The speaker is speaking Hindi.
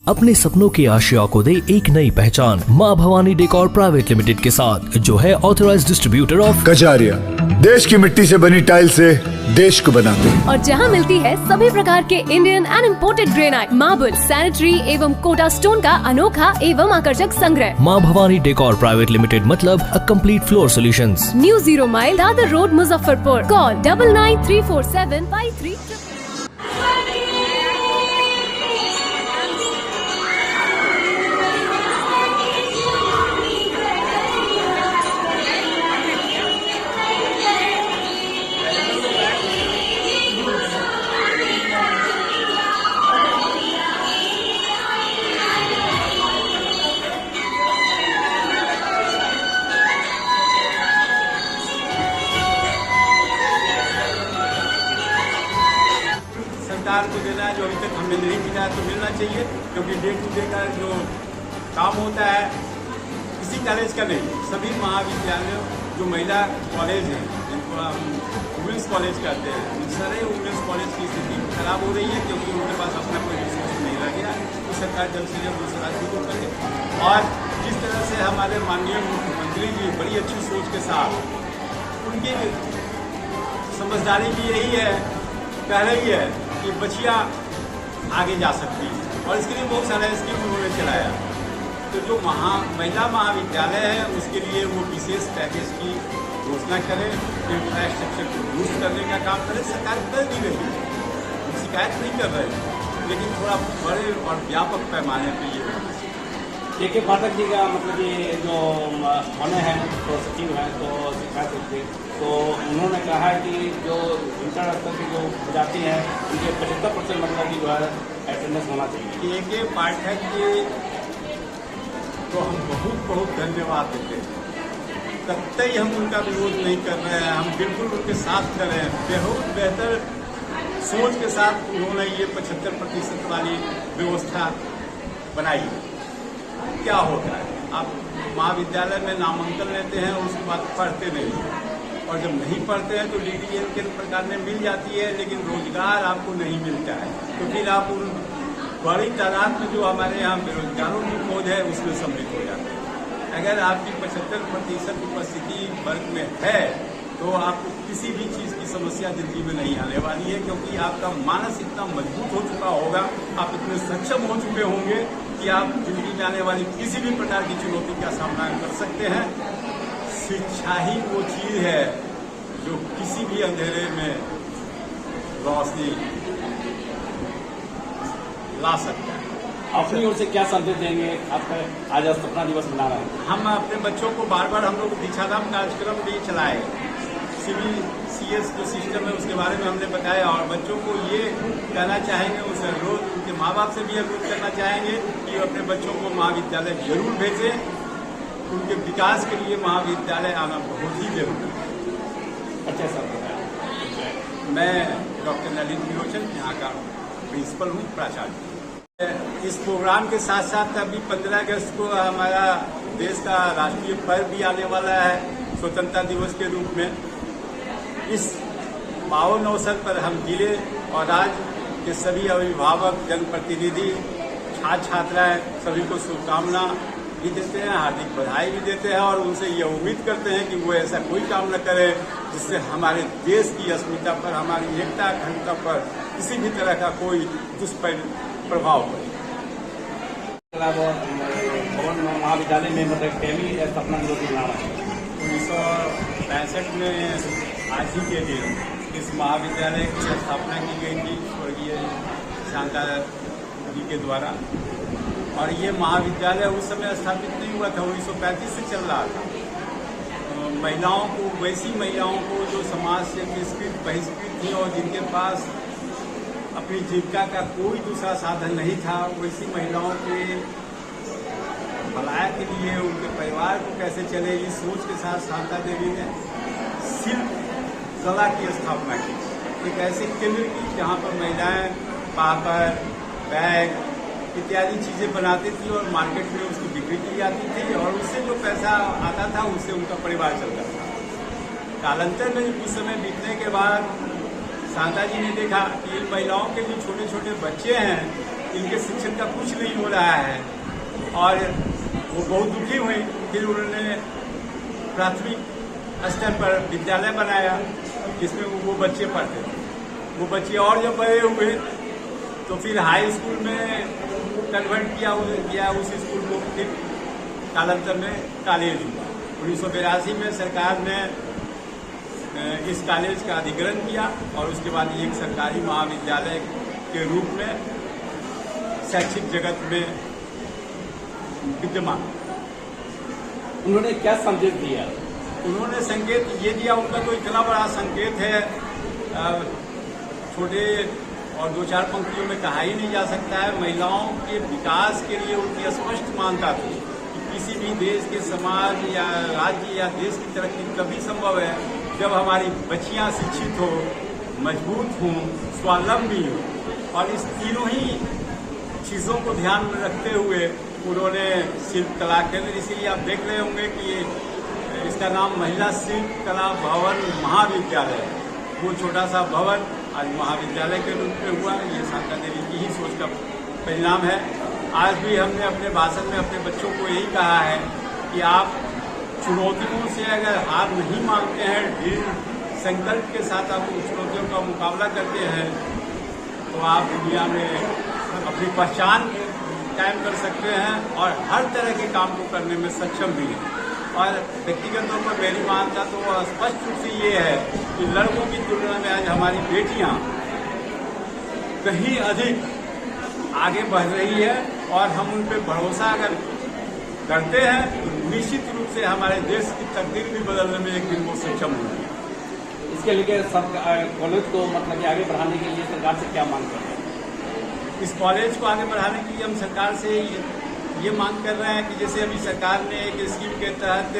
अपने सपनों की आशिया को दे एक नई पहचान माँ भवानी डेकोर प्राइवेट लिमिटेड के साथ, जो है ऑथराइज्ड डिस्ट्रीब्यूटर ऑफ कजारिया। देश की मिट्टी से बनी टाइल से देश को बनाते हैं। और जहाँ मिलती है सभी प्रकार के Indian and imported granite, marble, sanitary एवं कोटा स्टोन का अनोखा एवं आकर्षक संग्रह। माँ भवानी डेकोर प्राइवेट लिमिटेड मतलब a complete floor solutions. New 0 mile Dadar road, Muzaffarpur. Call 99347533। सरकार को देना है, जो अभी तक हमें नहीं मिला तो मिलना चाहिए, क्योंकि डे टू डे का जो काम होता है किसी कॉलेज का नहीं, सभी महाविद्यालयों जो महिला कॉलेज हैं जिनको हम वुमेंस कॉलेज कहते हैं, उन सारे वुमेंस कॉलेज की स्थिति खराब हो रही है, क्योंकि उनके पास अपना कोई रिसोर्स नहीं रह गया। तो सरकार जल्द से जल्द दूसरा शुरू करे। और जिस तरह से हमारे माननीय मुख्यमंत्री जी बड़ी अच्छी सोच के साथ, उनकी समझदारी भी यही है, कह रही है कि बच्चियाँ आगे जा सकती है, और इसके लिए बहुत सारा स्कीम उन्होंने चलाया। तो जो महिला महाविद्यालय है उसके लिए वो विशेष पैकेज की घोषणा करें, इंफ्रास्ट्रक्चर को बूस्ट करने का काम करें। सरकार कर भी रही है, शिकायत नहीं कर रहे, लेकिन थोड़ा बड़े और व्यापक पैमाने पर ये होना चाहिए। के पाठक जी का मतलब ये जो होने हैं तो सचिव हैं तो शिक्षा थे, तो उन्होंने कहा है कि जो इंटर स्तर की जो जाती हैं उनके 75% मतलब की जो है अटेंडेंस होना चाहिए। के पाठक जी तो हम बहुत बहुत धन्यवाद देते हैं, कतई हम उनका विरोध नहीं कर रहे हैं, हम बिल्कुल उनके साथ कर रहे हैं। बहुत बेहतर सोच के साथ उन्होंने ये 75% वाली व्यवस्था बनाई। क्या होता है, आप महाविद्यालय में नामांकन लेते हैं, उसके बाद पढ़ते नहीं, और जब नहीं पढ़ते हैं तो डिग्री के प्रकार में मिल जाती है, लेकिन रोजगार आपको नहीं मिलता है, तो फिर आप उन बड़ी तादाद में जो हमारे यहाँ बेरोजगारों की खोज है उसमें सम्मिलित हो जाते हैं। अगर आपकी 75% उपस्थिति वर्ग में है तो आपको किसी भी चीज़ की समस्या जिंदगी में नहीं आने वाली है, क्योंकि आपका मानस इतना मजबूत हो चुका होगा, आप इतने सक्षम हो चुके होंगे कि आप जिंदगी में आने वाली किसी भी प्रकार की चुनौती का सामना कर सकते हैं। शिक्षा ही वो चीज है जो किसी भी अंधेरे में रोशनी ला सकता है। अपनी ओर से क्या संदेश देंगे? आपका आज स्थापना दिवस मना रहे हैं, हम अपने बच्चों को बार बार हम लोग दीक्षाधाम कार्यक्रम भी चलाए, CBCS जो सिस्टम है उसके बारे में हमने बताया, और बच्चों को ये कहना चाहेंगे, उसे अनुरोध उनके माँ बाप से भी अनुरोध करना चाहेंगे कि अपने बच्चों को महाविद्यालय जरूर भेजें। उनके विकास के लिए महाविद्यालय आना बहुत ही जरूरी है। अच्छा सर, मैं डॉक्टर ललित विरोचन यहाँ का प्रिंसिपल हूँ, प्राचार्य। इस प्रोग्राम के साथ साथ अभी 15 अगस्त को हमारा देश का राष्ट्रीय पर्व भी आने वाला है, स्वतंत्रता दिवस के रूप में। इस पावन अवसर पर हम जिले और राज्य के सभी अभिभावक, जनप्रतिनिधि, छात्र छात्राएं सभी को शुभकामना भी देते हैं, हार्दिक बधाई भी देते हैं, और उनसे ये उम्मीद करते हैं कि वो ऐसा कोई काम न करे जिससे हमारे देश की अस्मिता पर, हमारी एकता अखंडता पर किसी भी तरह का कोई दुष्प्रभाव पड़े। भवन महाविद्यालय में मतलब पहली स्थापना दिवस मनाना है 1965 में। आज ही के दिन इस महाविद्यालय की स्थापना की गई थी स्वर्गीय शांता जी के द्वारा, और ये महाविद्यालय उस समय स्थापित नहीं हुआ था, 1935 से चल रहा था। महिलाओं को, वैसी महिलाओं को जो समाज से तिरस्कृत, बहिष्कृत थी और जिनके पास अपनी जीविका का कोई दूसरा साधन नहीं था, वैसी महिलाओं के भलाई के लिए, उनके परिवार को कैसे चले, इस सोच के साथ शांता देवी ने शिल्प कला की स्थापना की, एक ऐसे केंद्र की जहाँ पर महिलाएं पापड़, बैग इत्यादि चीजें बनाती थी और मार्केट में उसकी बिक्री की जाती थी, और उससे जो पैसा आता था उससे उनका परिवार चलता था। कालांतर में कुछ समय बीतने के बाद शांता जी ने देखा कि इन महिलाओं के जो छोटे छोटे बच्चे हैं इनके शिक्षण का कुछ नहीं हो रहा है। और वो बहुत दुखी हुई। फिर उन्होंने प्राथमिक स्तर पर विद्यालय बनाया जिसमें वो बच्चे पढ़ते थे। वो बच्चे और जब बड़े हुए तो फिर हाई स्कूल में कन्वर्ट किया उस स्कूल को। फिर कालांतर में कॉलेज हुआ। 1982 में सरकार ने इस कॉलेज का अधिग्रहण किया और उसके बाद ये एक सरकारी महाविद्यालय के रूप में शैक्षिक जगत में विद्यमान। उन्होंने क्या संदेश दिया? उन्होंने संकेत ये दिया, उनका तो इतना बड़ा संकेत है, छोटे और 2-4 पंक्तियों में कहा ही नहीं जा सकता है। महिलाओं के विकास के लिए उनकी स्पष्ट मानता थी कि किसी भी देश के समाज या राज्य या देश की तरक्की तभी संभव है जब हमारी बच्चियां शिक्षित हो, मजबूत हों, स्वावलंबी हों। और इस तीनों ही चीज़ों को ध्यान में रखते हुए उन्होंने शिल्प कला केंद्र, इसीलिए आप देख रहे होंगे कि इसका नाम महिला शिल्प कला भवन महाविद्यालय है। वो छोटा सा भवन आज महाविद्यालय के रूप में हुआ। ये शांता देवी की ही सोच का परिणाम है। आज भी हमने अपने भाषण में अपने बच्चों को यही कहा है कि आप चुनौतियों से अगर हार नहीं मानते हैं, दृढ़ संकल्प के साथ आप उन चुनौतियों का मुकाबला करते हैं तो आप दुनिया में अपनी पहचान कायम कर सकते हैं और हर तरह के काम को करने में सक्षम भी हैं। और व्यक्तिगत तौर पर मेरी मान्यता तो स्पष्ट रूप से ये है कि लड़कों की तुलना में आज हमारी बेटियां कहीं अधिक आगे बढ़ रही है और हम उन पर भरोसा अगर करते हैं तो निश्चित रूप से हमारे देश की तकदीर भी बदलने में एक दिन वो सक्षम होंगे। इसके लिए कॉलेज को मतलब कि आगे बढ़ाने के लिए सरकार से क्या मांग कर रहे हैं? इस कॉलेज को आगे बढ़ाने के लिए हम सरकार से ये मांग कर रहे हैं कि जैसे अभी सरकार ने एक स्कीम के तहत